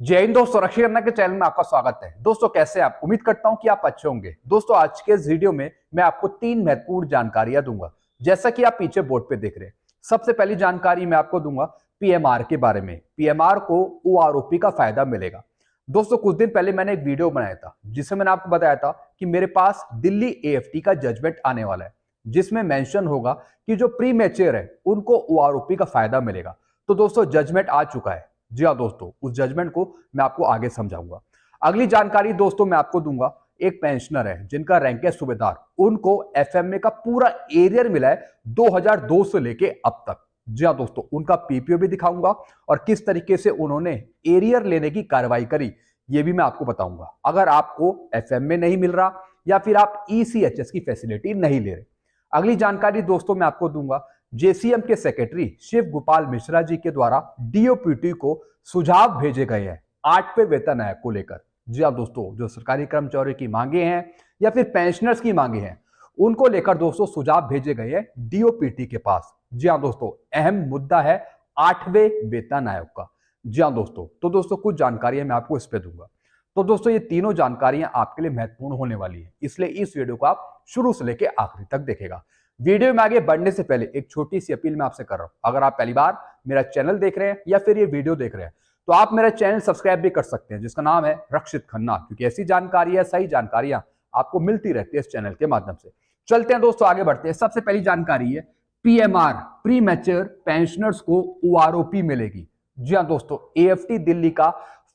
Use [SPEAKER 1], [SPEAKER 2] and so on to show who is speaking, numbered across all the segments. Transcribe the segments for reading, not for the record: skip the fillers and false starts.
[SPEAKER 1] जय हिंद दोस्तों, रक्षी करना के चैनल में आपका स्वागत है। दोस्तों कैसे हैं आप? उम्मीद करता हूं कि आप अच्छे होंगे। दोस्तों आज के इस वीडियो में मैं आपको 3 महत्वपूर्ण जानकारियां दूंगा, जैसा कि आप पीछे बोर्ड पे देख रहे हैं। सबसे पहली जानकारी मैं आपको दूंगा पीएमआर के बारे में। पीएमआर को ओआरओपी का फायदा मिलेगा। दोस्तों कुछ दिन पहले मैंने एक वीडियो बनाया था जिसमें मैंने आपको बताया था कि मेरे पास दिल्ली एएफटी का जजमेंट आने वाला है, जिसमें मेंशन होगा कि जो प्री मैच्योर है उनको ओआरओपी का फायदा मिलेगा। तो दोस्तों जजमेंट आ चुका है। जी हाँ दोस्तों, उस जजमेंट को मैं आपको आगे समझाऊंगा। अगली जानकारी दोस्तों मैं आपको दूंगा, एक पेंशनर है जिनका रैंक है सूबेदार, उनको एफएमए का पूरा एरियर मिला है 2002 से लेके अब तक। जी हाँ दोस्तों, उनका पीपीओ भी दिखाऊंगा और किस तरीके से उन्होंने एरियर लेने की कार्रवाई करी ये भी मैं आपको बताऊंगा। अगर आपको एफएमए नहीं मिल रहा या फिर आप ईसीएचएस की फैसिलिटी नहीं ले रहे। अगली जानकारी दोस्तों मैं आपको दूंगा, जेसीएम के सेक्रेटरी शिव गोपाल मिश्रा जी के द्वारा डीओपीटी को सुझाव भेजे गए हैं 8वें वेतन आयोग को लेकर। जी हाँ दोस्तों, जो सरकारी कर्मचारियों की मांगे हैं या फिर पेंशनर्स की मांगे हैं उनको लेकर दोस्तों सुझाव भेजे गए हैं डीओपीटी के पास। जी हाँ दोस्तों, अहम मुद्दा है 8वें वेतन आयोग का। जी हाँ दोस्तों, तो दोस्तों कुछ जानकारियां मैं आपको इस पे दूंगा। तो दोस्तों ये तीनों जानकारियां आपके लिए महत्वपूर्ण होने वाली है, इसलिए इस वीडियो को आप शुरू से लेकर आखिरी तक देखेगा। वीडियो में आगे बढ़ने से पहले एक छोटी सी अपील मैं आपसे कर रहा हूं। अगर आप पहली बार मेरा चैनल देख रहे हैं या फिर ये वीडियो देख रहे हैं तो आप मेरा चैनल सब्सक्राइब भी कर सकते हैं, जिसका नाम है रक्षित खन्ना, क्योंकि ऐसी जानकारियां, सही जानकारियां आपको मिलती रहती है इस चैनल के माध्यम से। चलते हैं दोस्तों, आगे बढ़ते हैं। सबसे पहली जानकारी है पीएमआर, प्री मैच्योर पेंशनर्स को ओआरओपी मिलेगी। जी हाँ दोस्तों, एएफटी दिल्ली का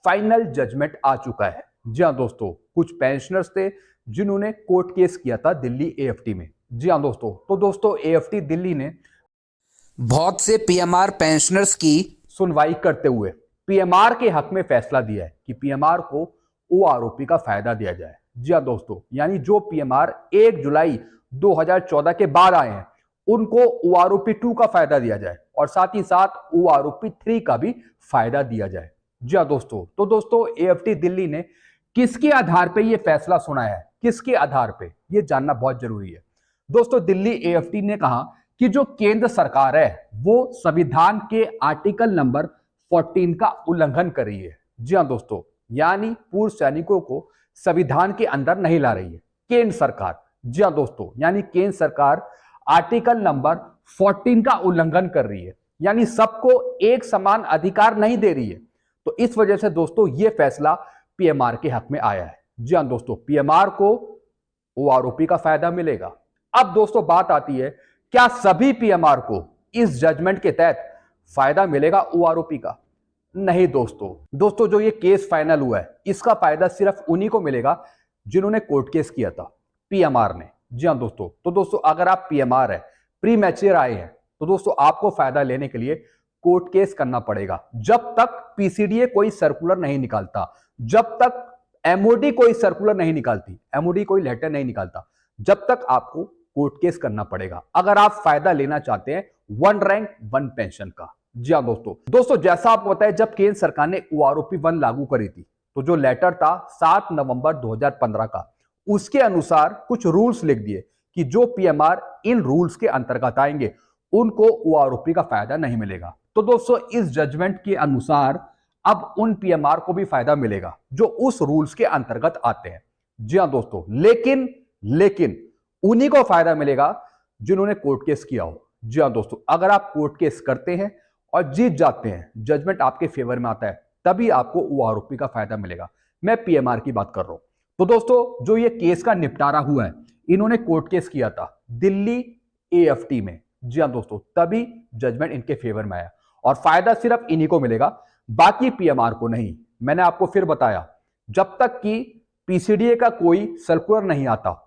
[SPEAKER 1] फाइनल जजमेंट आ चुका है। जी हाँ दोस्तों, कुछ पेंशनर्स थे जिन्होंने कोर्ट केस किया था दिल्ली एएफटी में। जी हाँ दोस्तों, तो दोस्तों एएफटी दिल्ली ने बहुत से पीएमआर पेंशनर्स की सुनवाई करते हुए पीएमआर के हक में फैसला दिया है कि पीएमआर को ओआरओपी का फायदा दिया जाए। जी हाँ दोस्तों, यानी जो पीएमआर 1 जुलाई 2014 के बाद आए हैं उनको ओआरओपी 2 का फायदा दिया जाए और साथ ही साथ ओआरओपी 3 का भी फायदा दिया जाए। जी हाँ दोस्तों, तो दोस्तों एएफटी दिल्ली ने किसके आधार पर यह फैसला सुनाया है, किसके आधार पर, यह जानना बहुत जरूरी है। दोस्तों दिल्ली एएफटी ने कहा कि जो केंद्र सरकार है वो संविधान के आर्टिकल नंबर 14 का उल्लंघन कर रही है। जी हाँ दोस्तों, यानी पूर्व सैनिकों को संविधान के अंदर नहीं ला रही है केंद्र सरकार। जी हाँ दोस्तों, यानी केंद्र सरकार आर्टिकल नंबर 14 का उल्लंघन कर रही है, यानी सबको एक समान अधिकार नहीं दे रही है। तो इस वजह से दोस्तों ये फैसला पीएमआर के हक में आया है। जी हाँ दोस्तों, पीएमआर को ओआरओपी का फायदा मिलेगा। अब दोस्तों बात आती है, क्या सभी पीएमआर को इस जजमेंट के तहत फायदा मिलेगा ओआरओपी का? नहीं दोस्तों जो ये केस फाइनल हुआ है इसका फायदा सिर्फ उन्हीं को मिलेगा जिन्होंने कोर्ट केस किया था पीएमआर ने। जी हाँ दोस्तों, तो दोस्तों अगर आप पीएमआर है, प्री मैच्योर आए हैं, तो दोस्तों आपको फायदा लेने के लिए कोर्ट केस करना पड़ेगा। जब तक पीसीडीए कोई सर्कुलर नहीं निकालता, जब तक एमओडी कोई सर्कुलर नहीं निकालती, एमओडी कोई लेटर नहीं निकालता, जब तक आपको कोर्ट केस करना पड़ेगा अगर आप फायदा लेना चाहते हैं 1 रैंक 1 पेंशन का। जी हाँ दोस्तों जैसा आपको पता है, जब केंद्र सरकार ने ओआरओपी 1 लागू करी थी तो जो लेटर था 7 नवंबर 2015 का, उसके अनुसार कुछ रूल्स लिख दिए कि जो पीएमआर इन रूल्स के अंतर्गत आएंगे उनको ओआरओपी का फायदा नहीं मिलेगा। तो दोस्तों इस जजमेंट के अनुसार अब उन पीएमआर को भी फायदा मिलेगा जो उस रूल्स के अंतर्गत आते हैं। जी हाँ दोस्तों, लेकिन उन्हीं को फायदा मिलेगा जिन्होंने कोर्ट केस किया हो। जी हाँ दोस्तों, अगर आप कोर्ट केस करते हैं और जीत जाते हैं, जजमेंट आपके फेवर में आता है, तभी आपको ओआरओपी का फायदा मिलेगा। मैं पीएमआर की बात कर रहा हूं। तो दोस्तों जो ये केस का निपटारा हुआ है, इन्होंने कोर्ट केस किया था दिल्ली एएफटी में। जी हाँ दोस्तों, तभी जजमेंट इनके फेवर में आया और फायदा सिर्फ इन्हीं को मिलेगा, बाकी पीएमआर को नहीं। मैंने आपको फिर बताया, जब तक कि पीसीडीए का कोई सर्कुलर नहीं आता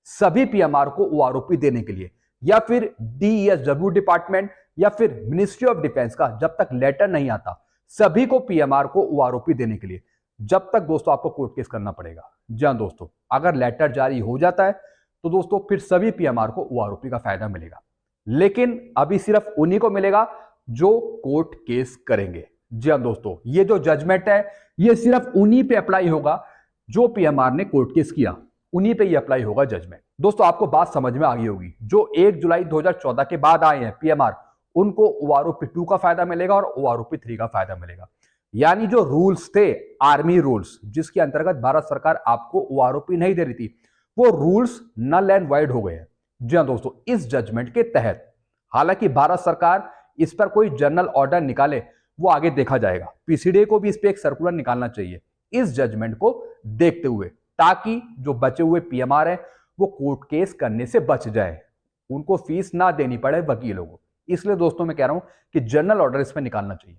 [SPEAKER 1] सभी पीएमआर को ओआरओपी देने के लिए, या फिर डीईएसडब्ल्यू डिपार्टमेंट या फिर मिनिस्ट्री ऑफ डिफेंस का जब तक लेटर नहीं आता, सभी को पीएमआर को ओआरओपी देने के लिए जब तक दोस्तों आपको कोर्ट केस करना पड़ेगा। जी हाँ दोस्तों, अगर लेटर जारी हो जाता है तो दोस्तों फिर सभी पीएमआर को ओआरओपी का फायदा मिलेगा, लेकिन अभी सिर्फ उन्हीं को मिलेगा जो कोर्ट केस करेंगे। जी हाँ दोस्तों, ये जो जजमेंट है ये सिर्फ उन्हीं पे अप्लाई होगा जो पीएमआर ने कोर्ट केस किया, उन्हीं पे ये अप्लाई होगा जजमेंट। दोस्तों आपको बात समझ में आ गई होगी, जो 1 जुलाई 2014 के बाद आए हैं पीएमआर, उनको ओआरओपी 2 का फायदा मिलेगा और ओआरओपी 3 का फायदा मिलेगा। यानी जो रूल्स थे, आर्मी रूल्स, जिसके अंतर्गत भारत सरकार आपको ओआरओपी नहीं दे रही थी, वो रूल्स नल एंड वाइड हो गए हैं। जी हाँ दोस्तों, इस जजमेंट के तहत, हालांकि भारत सरकार इस पर कोई जनरल ऑर्डर निकाले वो आगे देखा जाएगा, पीसीडीए को भी इस पर एक सर्कुलर निकालना चाहिए इस जजमेंट को देखते हुए, ताकि जो बचे हुए पीएमआर है वो कोर्ट केस करने से बच जाए, उनको फीस ना देनी पड़े वकीलों को। इसलिए दोस्तों मैं कह रहा हूं कि जनरल ऑर्डर इसमें निकालना चाहिए।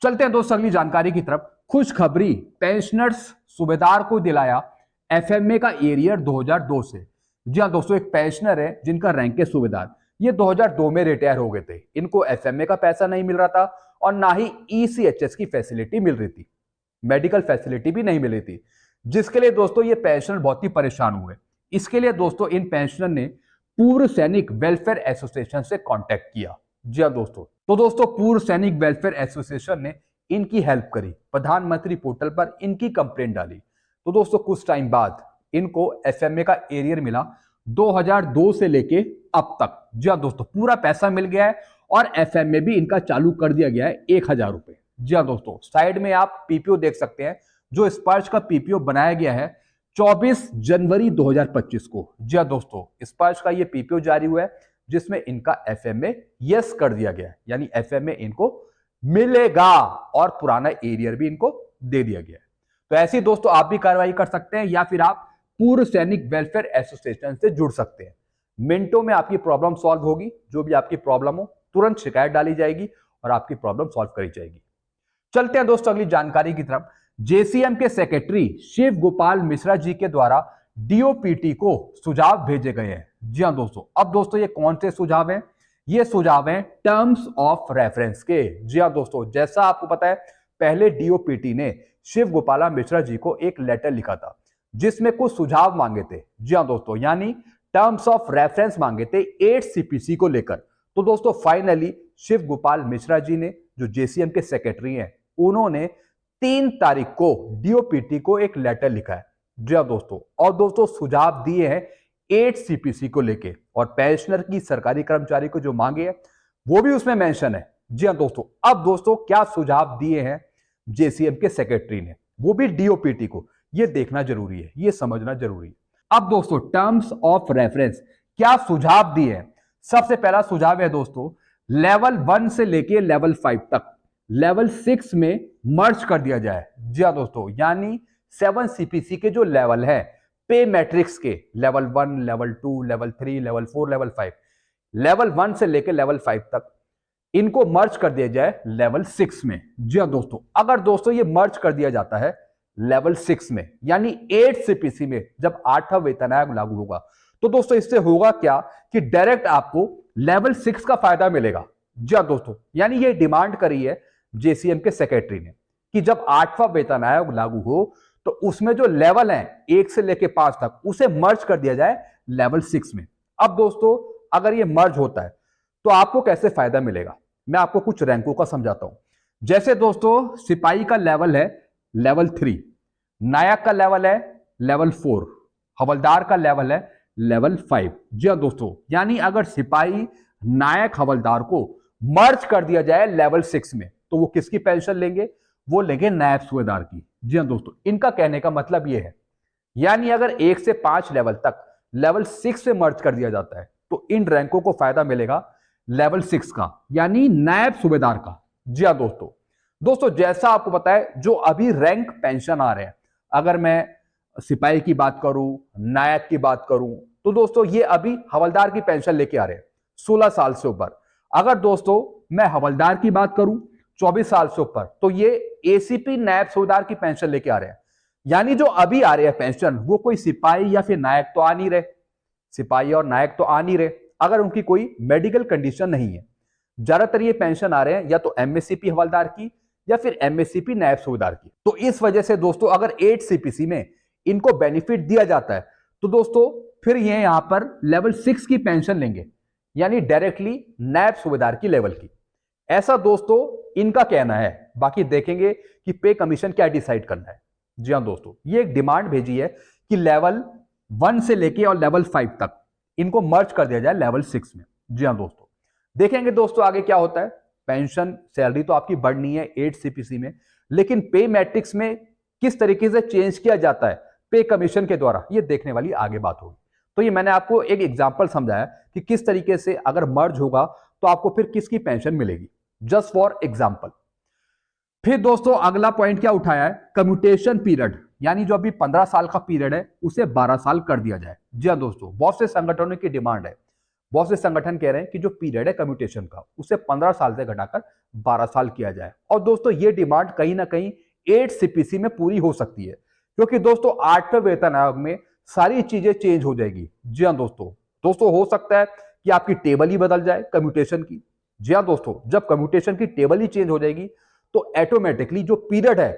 [SPEAKER 1] चलते हैं दोस्तों अगली जानकारी की तरफ। खुशखबरी, पेंशनर्स सूबेदार को दिलाया एफएमए का एरियर 2002 से। जी हाँ दोस्तों, एक पेंशनर है जिनका रैंक है सूबेदार, ये 2002 में रिटायर हो गए थे। इनको एफएमए का पैसा नहीं मिल रहा था और ना ही ईसीएचएस की फैसिलिटी मिल रही थी, मेडिकल फैसिलिटी भी नहीं मिल रही थी, जिसके लिए दोस्तों ये पेंशनर बहुत ही परेशान हुए। इसके लिए दोस्तों इन पेंशनर ने पूर्व सैनिक वेलफेयर एसोसिएशन से कांटेक्ट किया। जी हाँ दोस्तों, तो दोस्तों पूर्व सैनिक वेलफेयर एसोसिएशन ने इनकी हेल्प करी, प्रधानमंत्री पोर्टल पर इनकी कंप्लेंट डाली। तो दोस्तों कुछ टाइम बाद इनको एफएमए का एरियर मिला 2002 से लेके अब तक। जी हाँ दोस्तों, पूरा पैसा मिल गया है और एफएमए भी इनका चालू कर दिया गया है 1000 रुपए। जी हाँ दोस्तों, साइड में आप पीपीओ देख सकते हैं, जो स्पर्श का पीपीओ बनाया गया है 24 जनवरी 2025 को। जी हाँ दोस्तों, स्पर्श का ये पीपीओ जारी हुआ है जिसमें इनका एफएमए यस कर दिया गया है, यानी एफएमए इनको मिलेगा और पुराना एरियर भी इनको दे दिया गया है। तो ऐसी दोस्तों आप भी कार्रवाई कर सकते हैं या फिर आप पूर्व सैनिक वेलफेयर एसोसिएशन से जुड़ सकते हैं। मिनटों में आपकी प्रॉब्लम सॉल्व होगी, जो भी आपकी प्रॉब्लम हो तुरंत शिकायत डाली जाएगी और आपकी प्रॉब्लम सॉल्व करी जाएगी। चलते हैं दोस्तों अगली जानकारी की तरफ। जेसीएम के सेक्रेटरी शिव गोपाल मिश्रा जी के द्वारा डीओपीटी को सुझाव भेजे गए हैं। जी हाँ दोस्तों, अब दोस्तों ये कौन से सुझाव हैं? ये सुझाव हैं टर्म्स ऑफ रेफरेंस के। जी हाँ दोस्तों, जैसा आपको पता है पहले डीओपीटी ने शिव गोपाला मिश्रा जी को एक लेटर लिखा था जिसमें कुछ सुझाव मांगे थे। जी हाँ दोस्तों, यानी टर्म्स ऑफ रेफरेंस मांगे थे 8 सीपीसी को लेकर। तो दोस्तों फाइनली शिव गोपाल मिश्रा जी ने, जो जेसीएम के सेक्रेटरी हैं, उन्होंने 3 तारीख को डीओपीटी को एक लेटर लिखा है। जी हाँ दोस्तों, और दोस्तों सुझाव दिए हैं 8 सीपीसी को लेके, और पेंशनर की सरकारी कर्मचारी को जो मांगे है वो भी उसमें मेंशन है। जी हाँ दोस्तों, अब दोस्तों क्या सुझाव दिए हैं जेसीएम के सेक्रेटरी ने, वो भी डीओपीटी को, ये देखना जरूरी है, ये समझना जरूरी है। अब दोस्तों टर्म्स ऑफ रेफरेंस क्या सुझाव दिए हैं? सबसे पहला सुझाव है दोस्तों, लेवल 1 से लेके लेवल 5 तक लेवल 6 में मर्ज कर दिया जाए। जी हाँ दोस्तों, यानी 7 सीपीसी के जो लेवल है पे मैट्रिक्स के, level 1, level 2, level 3, level 4, level 5, level 1 से लेकर लेवल 5 तक इनको मर्ज कर दिया जाए लेवल 6 में। जी हाँ दोस्तों, अगर दोस्तों ये मर्ज कर दिया जाता है लेवल 6 में, यानी 8 सीपीसी में, जब 8वां वेतन आयोग लागू होगा, तो दोस्तों इससे होगा क्या कि डायरेक्ट आपको लेवल 6 का फायदा मिलेगा। जी हाँ दोस्तों, यानी ये डिमांड करी है जेसीएम के सेक्रेटरी ने कि जब 8वां वेतन आयोग लागू हो तो उसमें जो लेवल है 1 से लेके 5 तक, उसे मर्ज कर दिया जाए लेवल 6 में। अब दोस्तों अगर ये मर्ज होता है तो आपको कैसे फायदा मिलेगा, मैं आपको कुछ रैंकों का समझाता हूं। जैसे दोस्तों सिपाही का लेवल है लेवल 3, नायक का लेवल है लेवल 4, हवलदार का लेवल है लेवल 5। जी हाँ दोस्तों, यानी अगर सिपाही, नायक, हवलदार को मर्ज कर दिया जाए लेवल 6 में, तो वो किसकी पेंशन लेंगे? वो लेंगे नायब सूबेदार की। जी हाँ दोस्तों, इनका कहने का मतलब ये है, यानी अगर 1 से 5 लेवल तक लेवल 6 से मर्ज कर दिया जाता है तो इन रैंकों को फायदा मिलेगा लेवल 6 का, यानी नायब सूबेदार का। जी हाँ दोस्तों जैसा आपको पता है जो अभी रैंक पेंशन आ रहे हैं, अगर मैं सिपाही की बात करूं, नायक की बात करूं, तो दोस्तों ये अभी हवलदार की पेंशन लेके आ रहे हैं 16 साल से ऊपर। अगर दोस्तों मैं हवलदार की बात करूं 24 साल से ऊपर, तो ये एसीपी नायब सूबेदार की पेंशन लेके आ रहे हैं। यानी जो अभी आ रहे हैं पेंशन, वो कोई सिपाही या फिर नायक तो आ नहीं रहे, सिपाही और नायक तो आ नहीं रहे अगर उनकी कोई मेडिकल कंडीशन नहीं है। ज्यादातर ये पेंशन आ रहे हैं या तो एमएससीपी हवलदार की या फिर एमएससीपी नायब सूबेदार की। तो इस वजह से दोस्तों अगर 8 सीपीसी में इनको बेनिफिट दिया जाता है तो दोस्तों फिर ये यहां पर लेवल 6 की पेंशन लेंगे, यानी डायरेक्टली नायब सूबेदार की लेवल की। ऐसा दोस्तों इनका कहना है, बाकी देखेंगे कि पे कमीशन क्या डिसाइड करना है। जी हाँ दोस्तों, ये एक डिमांड भेजी है कि लेवल 1 से लेके और लेवल 5 तक इनको मर्ज कर दिया जाए लेवल 6 में। जी हाँ दोस्तों, देखेंगे दोस्तों आगे क्या होता है। पेंशन सैलरी तो आपकी बढ़नी है 8 सीपीसी में, लेकिन पे मैट्रिक्स में किस तरीके से चेंज किया जाता है पे कमीशन के द्वारा, ये देखने वाली आगे बात होगी। तो ये मैंने आपको एक एग्जांपल समझाया कि किस तरीके से अगर मर्ज होगा तो आपको फिर किसकी पेंशन मिलेगी, जस्ट फॉर एग्जांपल। फिर दोस्तों अगला पॉइंट क्या उठाया है, कम्यूटेशन पीरियड, यानी जो अभी 15 साल का पीरियड है उसे 12 साल कर दिया जाए। जी हाँ दोस्तों, बहुत से संगठनों की डिमांड है, बहुत से संगठन कह रहे हैं कि जो पीरियड है कम्यूटेशन का उसे 15 साल से घटाकर 12 साल किया जाए। और दोस्तों ये डिमांड कहीं ना कहीं 8 सीपीसी में पूरी हो सकती है, क्योंकि दोस्तों 8वें वेतन आयोग में सारी चीजें चेंज हो जाएगी। जी हाँ दोस्तों हो सकता है कि आपकी टेबल ही बदल जाए कम्यूटेशन की। जी हाँ दोस्तों, जब कम्यूटेशन की टेबल ही चेंज हो जाएगी तो ऑटोमेटिकली जो पीरियड है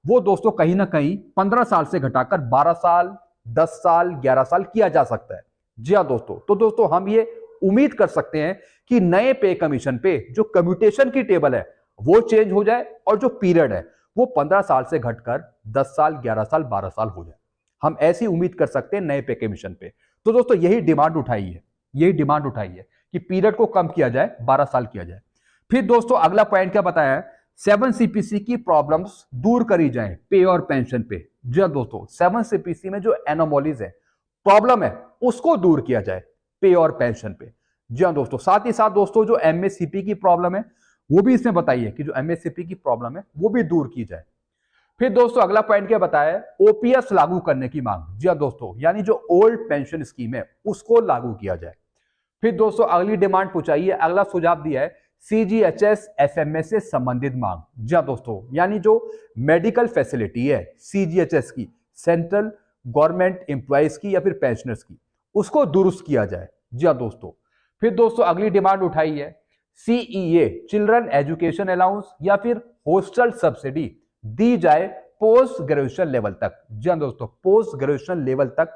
[SPEAKER 1] वो दोस्तों कहीं ना कहीं 15 साल से घटाकर 12 साल, 10 साल, 11 साल किया जा सकता है। जी हाँ दोस्तों, तो दोस्तों हम ये उम्मीद कर सकते हैं कि नए पे कमीशन पे जो कम्यूटेशन की टेबल है वो चेंज हो जाए और जो पीरियड है वो 15 साल से घटकर 10 साल, 11 साल, 12 साल हो जाए। हम ऐसी उम्मीद कर सकते हैं नए पे कमीशन पे। तो दोस्तों यही डिमांड उठाई है कि पीरियड को कम किया जाए, 12 साल किया जाए। फिर दोस्तों अगला पॉइंट क्या बताया है, 7 सीपीसी की प्रॉब्लम्स दूर करी जाए पे और पेंशन पे। जी दोस्तों, 7 सीपीसी में जो एनोमॉलीज है, प्रॉब्लम है, उसको दूर किया जाए पे और पेंशन पे। जी हाँ दोस्तों, साथ ही साथ दोस्तों जो एमएससीपी की प्रॉब्लम है वो भी इसमें बताइए कि जो एमएससीपी की प्रॉब्लम है वो भी दूर की जाए। फिर दोस्तों अगला पॉइंट क्या बताया है, ओपीएस लागू करने की मांग। जी हाँ दोस्तों, यानी जो ओल्ड पेंशन स्कीम है उसको लागू किया जाए। फिर दोस्तों अगली डिमांड पूछाई है, अगला सुझाव दिया है सीजीएचएस एफएमएस से संबंधित मांग। जी हाँ दोस्तों, यानी जो मेडिकल फैसिलिटी है सीजीएचएस की, सेंट्रल गवर्नमेंट एम्प्लॉइज की या फिर पेंशनर्स की, उसको दुरुस्त किया जाए। जी हाँ दोस्तों, फिर दोस्तों अगली डिमांड उठाई है सीईए चिल्ड्रन एजुकेशन अलाउंस या फिर हॉस्टल सब्सिडी दी जाए पोस्ट ग्रेजुएशन लेवल तक। जी हाँ दोस्तों, पोस्ट ग्रेजुएशन लेवल तक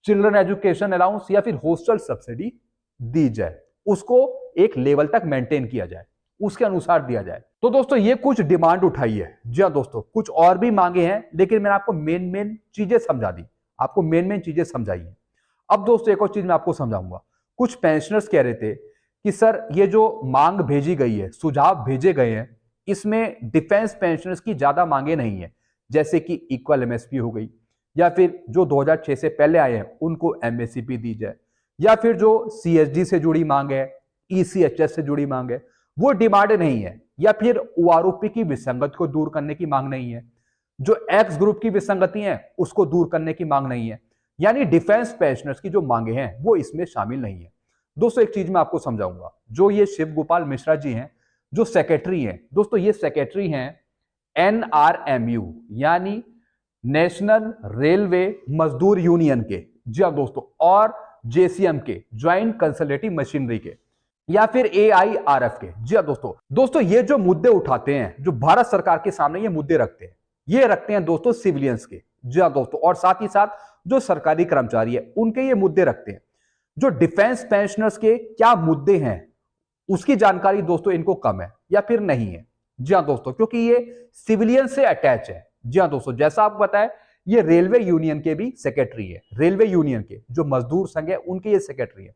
[SPEAKER 1] चिल्ड्रन एजुकेशन अलाउंस या फिर हॉस्टल सब्सिडी दी जाए, उसको एक लेवल तक मेंटेन किया जाए, उसके अनुसार दिया जाए। तो दोस्तों ये कुछ डिमांड उठाई है। जी हाँ दोस्तों, कुछ और भी मांगे हैं, लेकिन मैंने आपको मेन चीजें समझा दी, आपको मेन चीजें समझाई है। अब दोस्तों एक और चीज मैं आपको समझाऊंगा। कुछ पेंशनर्स कह रहे थे कि सर ये जो मांग भेजी गई है, सुझाव भेजे गए हैं, इसमें डिफेंस पेंशनर्स की ज्यादा मांगे नहीं है, जैसे कि इक्वल एमएसपी हो गई, या फिर जो 2006 से पहले आए हैं उनको एमएससीपी दी जाए, या फिर जो सीएसडी से जुड़ी मांग है, ईसीएचएस से जुड़ी मांग है, वो डिमांड नहीं है, या फिर ओआरओपी की विसंगति को दूर करने की मांग नहीं है, जो एक्स ग्रुप की विसंगति है उसको दूर करने की मांग नहीं है, यानी डिफेंस पेंशनर्स की जो मांगे हैं वो इसमें शामिल नहीं है। दोस्तों एक चीज मैं आपको समझाऊंगा, जो ये शिव गोपाल मिश्रा जी हैं, जो सेक्रेटरी हैं, दोस्तों ये सेक्रेटरी हैं एनआरएमयू यानी नेशनल रेलवे मजदूर यूनियन के। जी हाँ दोस्तों, और जेसीएम के, ज्वाइंट कंसल्टेटिव मशीनरी के, या फिर एआईआरएफ के। जी हाँ दोस्तों ये जो मुद्दे उठाते हैं, जो भारत सरकार के सामने ये मुद्दे रखते हैं, ये रखते हैं दोस्तों सिविलियंस के। जी हाँ दोस्तों, और साथ ही साथ जो सरकारी कर्मचारी है उनके ये मुद्दे रखते हैं। जो डिफेंस पेंशनर्स के क्या मुद्दे हैं उसकी जानकारी दोस्तों इनको कम है या फिर नहीं है। जी हाँ दोस्तों, क्योंकि ये सिविलियन से अटैच है। जी हाँ दोस्तों, जैसा आपको बताया ये रेलवे यूनियन के भी सेक्रेटरी है, रेलवे यूनियन के जो मजदूर संघ है उनके ये सेक्रेटरी है।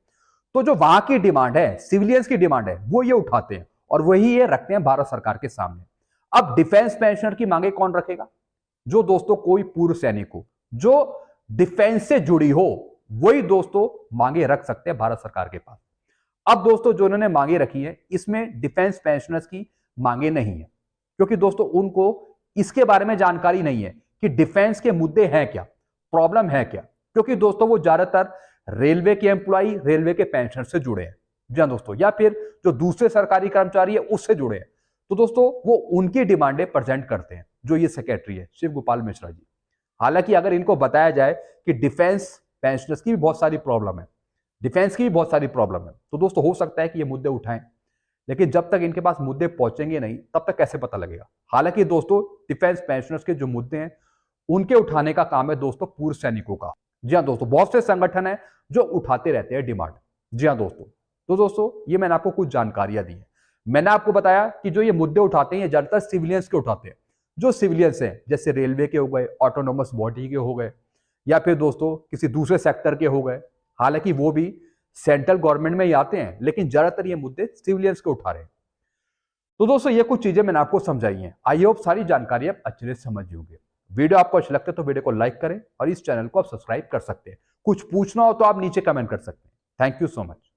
[SPEAKER 1] तो जो वहां की डिमांड है, सिविलियंस की डिमांड है, वो ये उठाते हैं और वही ये रखते हैं भारत सरकार के सामने। अब डिफेंस पेंशनर की मांगे कौन रखेगा? जो दोस्तों कोई पूर्व सैनिक हो, जो डिफेंस से जुड़ी हो, वही दोस्तों मांगे रख सकते हैं भारत सरकार के पास। अब दोस्तों जो इन्होंने मांगे रखी है इसमें डिफेंस पेंशनर्स की मांगे नहीं है, क्योंकि दोस्तों उनको इसके बारे में जानकारी नहीं है कि डिफेंस के मुद्दे हैं क्या, प्रॉब्लम है क्या, क्योंकि दोस्तों वो ज्यादातर रेलवे के एम्प्लॉय, रेलवे के पेंशनर से जुड़े हैं। जी हाँ दोस्तों, या फिर जो दूसरे सरकारी कर्मचारी है उससे जुड़े हैं। तो दोस्तों वो उनकी डिमांडें प्रेजेंट करते हैं, जो ये सेक्रेटरी है शिव गोपाल मिश्रा जी। हालांकि अगर इनको बताया जाए कि डिफेंस पेंशनर्स की भी बहुत सारी प्रॉब्लम है, डिफेंस की भी बहुत सारी प्रॉब्लम है, तो दोस्तों हो सकता है कि ये मुद्दे उठाएं, लेकिन जब तक इनके पास मुद्दे पहुंचेंगे नहीं तब तक कैसे पता लगेगा। हालांकि दोस्तों डिफेंस पेंशनर्स के जो मुद्दे हैं उनके उठाने का काम है दोस्तों पूर्व सैनिकों का। जी हाँ दोस्तों, बहुत से संगठन है जो उठाते रहते हैं डिमांड। जी हाँ दोस्तों, तो दोस्तों ये मैंने आपको कुछ जानकारियां दी है। मैंने आपको बताया कि जो ये मुद्दे उठाते हैं ये ज्यादातर सिविलियंस के उठाते हैं। जो सिविलियंस हैं जैसे रेलवे के हो गए, ऑटोनोमस बॉडी के हो गए, या फिर दोस्तों किसी दूसरे सेक्टर के हो गए, हालांकि वो भी सेंट्रल गवर्नमेंट में ही आते हैं, लेकिन ज्यादातर ये मुद्दे सिविलियंस के उठा रहे हैं। तो दोस्तों ये कुछ चीजें मैंने आपको समझाई हैं। आई होप सारी जानकारी आप अच्छे से समझ होंगे। वीडियो आपको अच्छी लगती है तो वीडियो को लाइक करें और इस चैनल को आप सब्सक्राइब कर सकते हैं। कुछ पूछना हो तो आप नीचे कमेंट कर सकते हैं। Thank you so much.